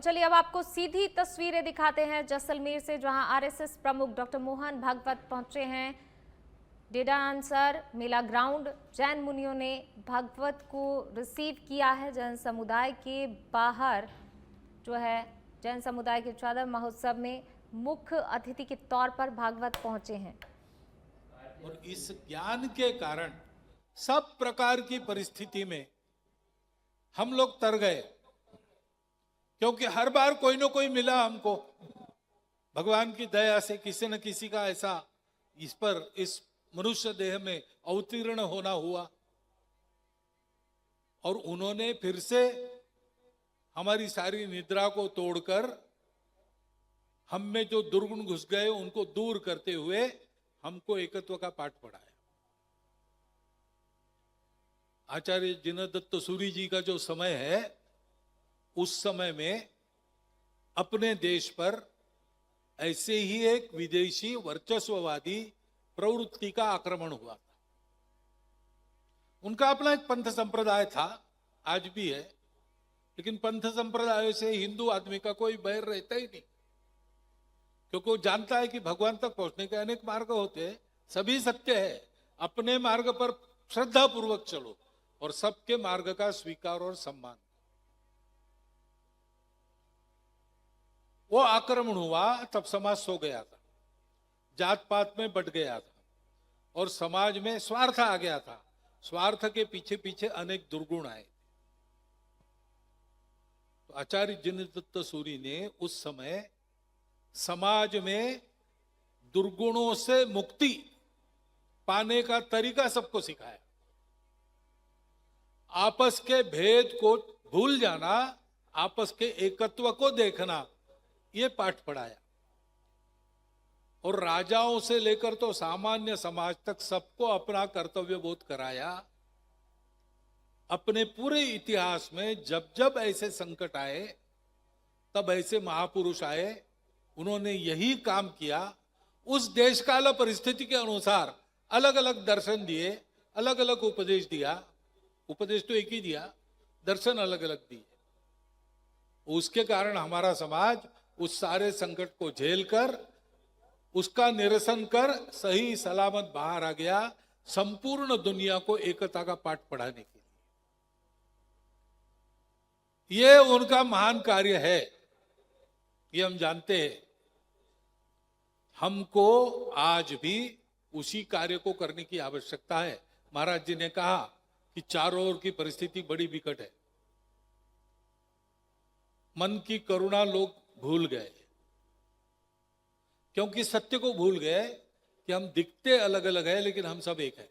चलिए अब आपको सीधी तस्वीरें दिखाते हैं जैसलमेर से, जहां आरएसएस प्रमुख डॉक्टर मोहन भागवत पहुंचे हैं डेरा आंसर मेला ग्राउंड। जैन मुनियों ने भागवत को रिसीव किया है। जैन समुदाय के बाहर जो है जैन समुदाय के चादर महोत्सव में मुख्य अतिथि के तौर पर भागवत पहुंचे हैं। और इस ज्ञान के कारण सब प्रकार की परिस्थिति में हम लोग तर गए, क्योंकि हर बार कोई ना कोई मिला हमको। भगवान की दया से किसी न किसी का ऐसा इस मनुष्य देह में अवतीर्ण होना हुआ, और उन्होंने फिर से हमारी सारी निद्रा को तोड़कर हम में जो दुर्गुण घुस गए उनको दूर करते हुए हमको एकत्व का पाठ पढ़ाया। आचार्य जिनदत्त सूरी जी का जो समय है, उस समय में अपने देश पर ऐसे ही एक विदेशी वर्चस्ववादी प्रवृत्ति का आक्रमण हुआ था। उनका अपना एक पंथ संप्रदाय था, आज भी है, लेकिन पंथ संप्रदाय से हिंदू आदमी का कोई बैर रहता ही नहीं, क्योंकि वो जानता है कि भगवान तक पहुंचने के अनेक मार्ग होते हैं, सभी सत्य है। अपने मार्ग पर श्रद्धा पूर्वक चलो और सबके मार्ग का स्वीकार और सम्मान। वो आक्रमण हुआ तब समाज सो गया था, जात पात में बट गया था और समाज में स्वार्थ आ गया था। स्वार्थ के पीछे पीछे अनेक दुर्गुण आए। तो आचार्य जिनदत्त सूरी ने उस समय समाज में दुर्गुणों से मुक्ति पाने का तरीका सबको सिखाया। आपस के भेद को भूल जाना, आपस के एकत्व को देखना, ये पाठ पढ़ाया। और राजाओं से लेकर तो सामान्य समाज तक सबको अपना कर्तव्य बोध कराया। अपने पूरे इतिहास में जब जब ऐसे संकट आए, तब ऐसे महापुरुष आए, उन्होंने यही काम किया। उस देश काल परिस्थिति के अनुसार अलग अलग दर्शन दिए, अलग अलग उपदेश दिया। उपदेश तो एक ही दिया, दर्शन अलग अलग दिए। उसके कारण हमारा समाज उस सारे संकट को झेलकर, उसका निरसन कर सही सलामत बाहर आ गया, संपूर्ण दुनिया को एकता का पाठ पढ़ाने के लिए। ये उनका महान कार्य है, ये हम जानते हैं। हमको आज भी उसी कार्य को करने की आवश्यकता है। महाराज जी ने कहा कि चारों ओर की परिस्थिति बड़ी विकट है। मन की करुणा लोग भूल गए, क्योंकि सत्य को भूल गए कि हम दिखते अलग अलग है, लेकिन हम सब एक है।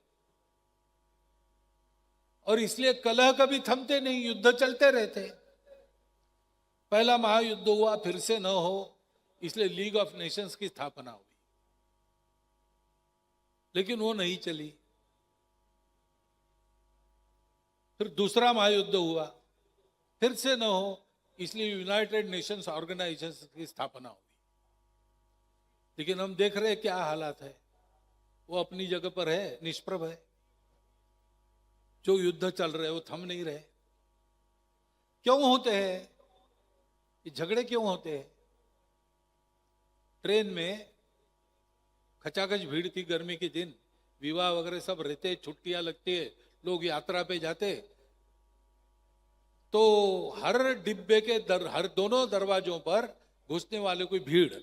और इसलिए कलह कभी थमते नहीं, युद्ध चलते रहते। पहला महायुद्ध हुआ, फिर से न हो, इसलिए लीग ऑफ नेशंस की स्थापना हुई, लेकिन वो नहीं चली। फिर दूसरा महायुद्ध हुआ, फिर से न हो, इसलिए यूनाइटेड नेशंस ऑर्गेनाइजेशन की स्थापना हुई। लेकिन हम देख रहे हैं क्या हालात है। वो अपनी जगह पर है, निष्प्रभ है। जो युद्ध चल रहे वो थम नहीं रहे। क्यों होते हैं ये झगड़े? क्यों होते हैं? ट्रेन में खचाखच भीड़ थी, गर्मी के दिन, विवाह वगैरह सब रहते, छुट्टियां लगती है, लोग यात्रा पे जाते, तो हर डिब्बे के हर दोनों दरवाजों पर घुसने वाले कोई भीड़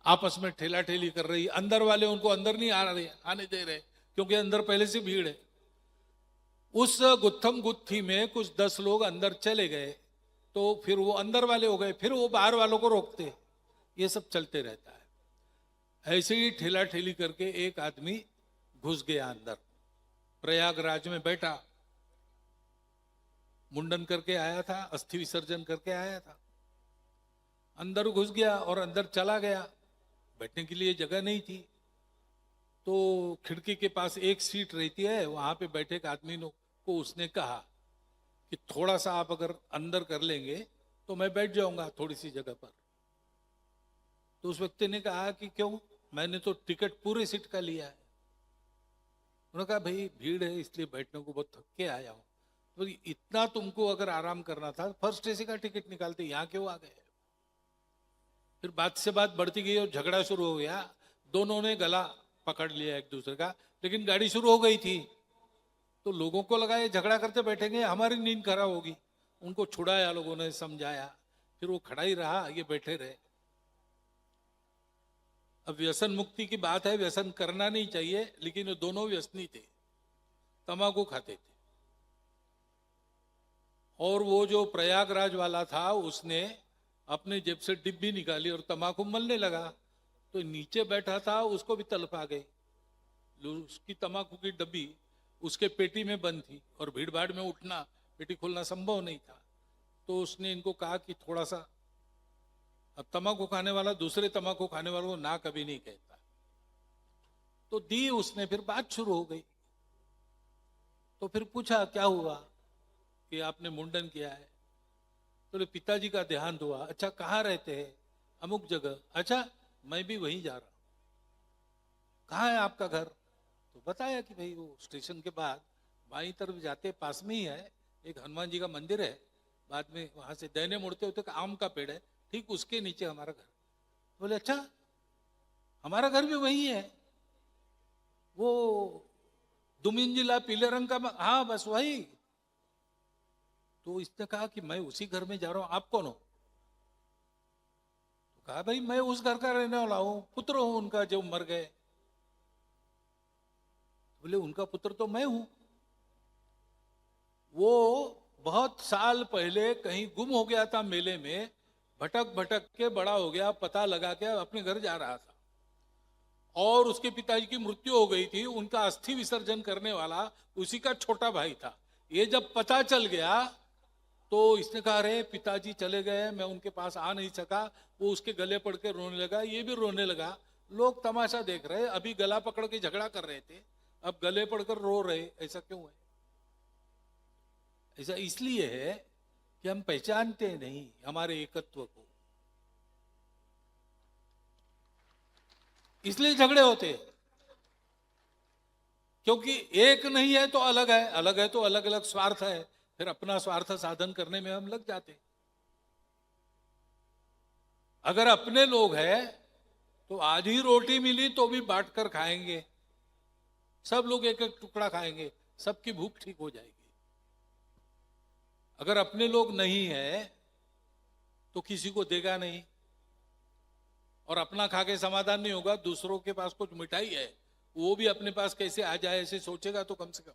आपस में ठेला ठेली कर रही। अंदर वाले उनको अंदर नहीं आने दे रहे, क्योंकि अंदर पहले से भीड़ है। उस गुत्थम गुत्थी में कुछ 10 लोग अंदर चले गए, तो फिर वो अंदर वाले हो गए, फिर वो बाहर वालों को रोकते। ये सब चलते रहता है। ऐसे ही ठेला ठेली करके एक आदमी घुस गया अंदर। प्रयागराज में बैठा, मुंडन करके आया था, अस्थि विसर्जन करके आया था, अंदर घुस गया और अंदर चला गया। बैठने के लिए जगह नहीं थी, तो खिड़की के पास एक सीट रहती है, वहां पे बैठे एक आदमी को उसने कहा कि थोड़ा सा आप अगर अंदर कर लेंगे तो मैं बैठ जाऊंगा थोड़ी सी जगह पर। तो उस व्यक्ति ने कहा कि क्यों, मैंने तो टिकट पूरे सीट का लिया है। उन्होंने कहा भाई भीड़ है इसलिए बैठने को बहुत थक के आया हूं। तो इतना तुमको अगर आराम करना था फर्स्ट एसी का टिकट निकालते, यहाँ क्यों आ गए? फिर बात से बात बढ़ती गई और झगड़ा शुरू हो गया। दोनों ने गला पकड़ लिया एक दूसरे का, लेकिन गाड़ी शुरू हो गई थी तो लोगों को लगा ये झगड़ा करते बैठेंगे, हमारी नींद खराब होगी। उनको छुड़ाया, लोगों ने समझाया, फिर वो खड़ा ही रहा, ये बैठे रहे। अब व्यसन मुक्ति की बात है, व्यसन करना नहीं चाहिए, लेकिन ये दोनों व्यसनी थे, तंबाकू खाते थे। और वो जो प्रयागराज वाला था उसने अपने जेब से डिब्बी निकाली और तंबाकू मलने लगा, तो नीचे बैठा था उसको भी तलब आ गई। उसकी तंबाकू की डब्बी उसके पेटी में बंद थी और भीड़ भाड़ में उठना, पेटी खोलना संभव नहीं था। तो उसने इनको कहा कि थोड़ा सा, अब तंबाकू खाने वाला दूसरे तंबाकू खाने वालों को ना कभी नहीं कहता, तो दी उसने। फिर बात शुरू हो गई। तो फिर पूछा क्या हुआ कि आपने मुंडन किया है? तो पिताजी का देहांत हुआ। अच्छा, कहाँ रहते हैं? अमुक जगह। अच्छा, मैं भी वहीं जा रहा हूं। कहाँ है आपका घर? तो बताया कि भाई वो स्टेशन के बाद बाईं तरफ जाते पास में ही है एक हनुमान जी का मंदिर है, बाद में वहां से दाहिने मुड़ते होते आम का पेड़ है, ठीक उसके नीचे हमारा घर। बोले अच्छा, हमारा घर भी वही है, वो दुमिंजिला पीले रंग का। हाँ बस वही। तो इसने कहा कि मैं उसी घर में जा रहा हूं, आप कौन हो? तो कहा भाई मैं उस घर का रहने वाला हूं, पुत्र हूं उनका जो मर गए। बोले उनका पुत्र तो मैं हूं। वो बहुत साल पहले कहीं गुम हो गया था मेले में, भटक भटक के बड़ा हो गया, पता लगा के अपने घर जा रहा था और उसके पिताजी की मृत्यु हो गई थी। उनका अस्थि विसर्जन करने वाला उसी का छोटा भाई था। ये जब पता चल गया तो इसने कहा अरे पिताजी चले गए, मैं उनके पास आ नहीं सका। वो उसके गले पड़ के रोने लगा, ये भी रोने लगा। लोग तमाशा देख रहे, अभी गला पकड़ के झगड़ा कर रहे थे, अब गले पड़कर रो रहे। ऐसा क्यों है? ऐसा इसलिए है कि हम पहचानते नहीं हमारे एकत्व को, इसलिए झगड़े होते हैं। क्योंकि एक नहीं है तो अलग है, अलग है तो अलग अलग स्वार्थ है, फिर अपना स्वार्थ साधन करने में हम लग जाते। अगर अपने लोग हैं तो आधी रोटी मिली तो भी बांट कर खाएंगे, सब लोग एक एक टुकड़ा खाएंगे, सबकी भूख ठीक हो जाएगी। अगर अपने लोग नहीं है तो किसी को देगा नहीं, और अपना खा के समाधान नहीं होगा। दूसरों के पास कुछ मिठाई है, वो भी अपने पास कैसे आ जाए ऐसे सोचेगा तो कम से कम